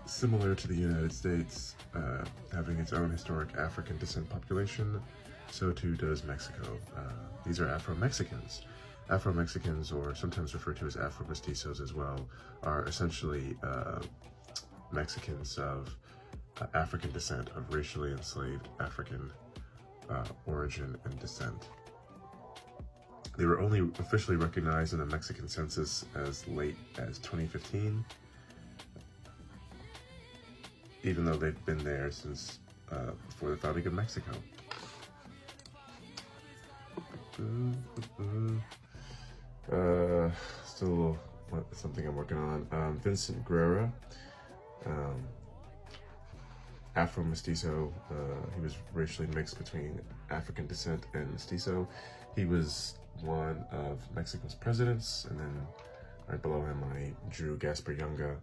Similar to the United States, having its own historic African descent population, so too does Mexico. These are Afro-Mexicans. Afro-Mexicans, or sometimes referred to as Afro-Mestizos as well, are essentially Mexicans of African descent, of racially enslaved African origin and descent. They were only officially recognized in the Mexican census as late as 2015, even though they've been there since before the founding of Mexico. Still something I'm working on. Vincent Guerra, Afro-Mestizo. He was racially mixed between African descent and Mestizo. He was one of Mexico's presidents, and then right below him I drew Gaspar Yunga,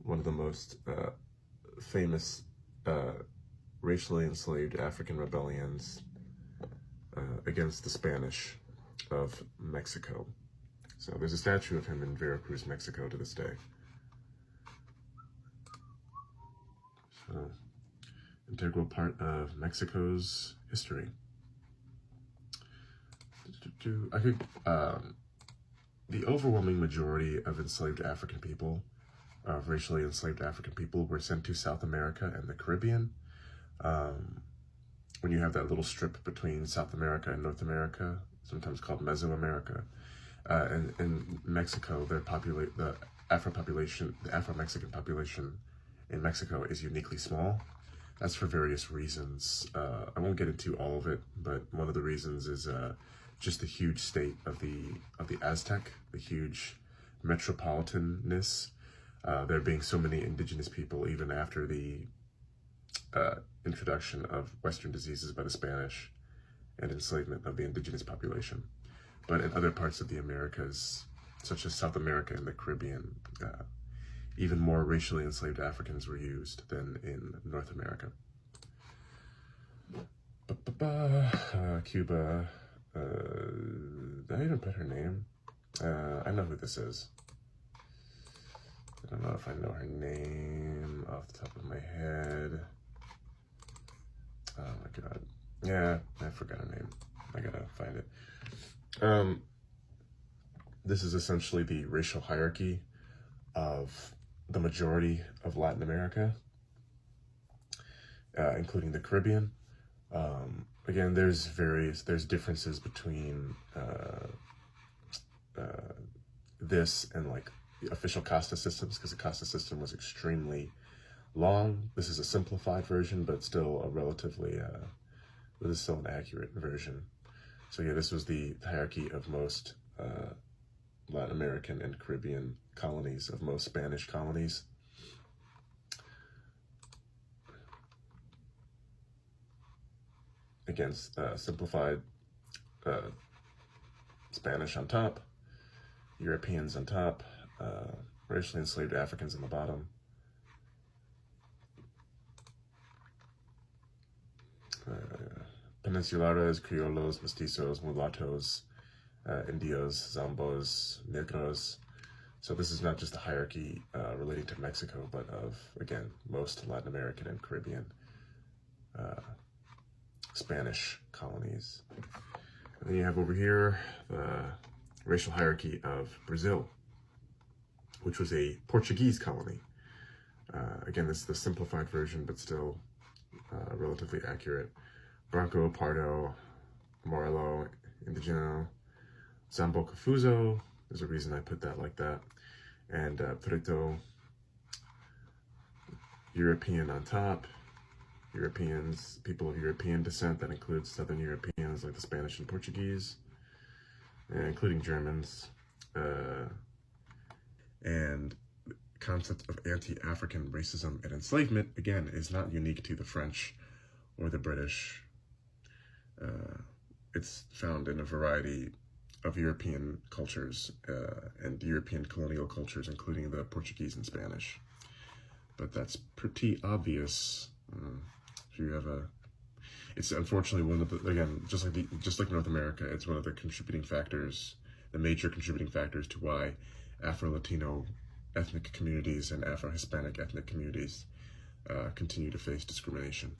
one of the most famous racially enslaved African rebellions against the Spanish of Mexico. So there's a statue of him in Veracruz, Mexico to this day. So, integral part of Mexico's history. I could, the overwhelming majority of enslaved African people, of racially enslaved African people, were sent to South America and the Caribbean. When you have that little strip between South America and North America, sometimes called Mesoamerica, and in Mexico, the Afro-Mexican population in Mexico is uniquely small. That's for various reasons. I won't get into all of it, but one of the reasons is just the huge state of the Aztec, the huge metropolitanness. There being so many indigenous people even after the introduction of Western diseases by the Spanish and enslavement of the indigenous population. But in other parts of the Americas, such as South America and the Caribbean, even more racially enslaved Africans were used than in North America. Cuba, did I even put her name? I know who this is. I don't know if I know her name off the top of my head. Oh my god. Yeah, I forgot her name. I gotta find it. This is essentially the racial hierarchy of the majority of Latin America, including the Caribbean. Again, there's differences between this and like the official casta systems, because the casta system was extremely long. This is a simplified version, but still a relatively, this is still an accurate version. So yeah, this was the hierarchy of most Latin American and Caribbean colonies, of most Spanish colonies. Again, simplified Spanish on top, Europeans on top, racially enslaved Africans on the bottom. Peninsulares, Criollos, Mestizos, Mulattoes, Indios, Zambos, Negros. So this is not just a hierarchy relating to Mexico, but of, again, most Latin American and Caribbean Spanish colonies. And then you have over here the racial hierarchy of Brazil, which was a Portuguese colony. Again, this is the simplified version, but still relatively accurate. Branco, Pardo, Amarelo, Indigeno, Zambo Cafuzo, there's a reason I put that like that, and Preto, European on top, Europeans, people of European descent, that includes Southern Europeans like the Spanish and Portuguese, including Germans, and the concept of anti-African racism and enslavement, again, is not unique to the French or the British. It's found in a variety of European cultures and European colonial cultures, including the Portuguese and Spanish. But that's pretty obvious. If you have it's unfortunately one of the, again, just like North America, it's one of the contributing factors, the major contributing factors to why Afro-Latino ethnic communities and Afro-Hispanic ethnic communities continue to face discrimination.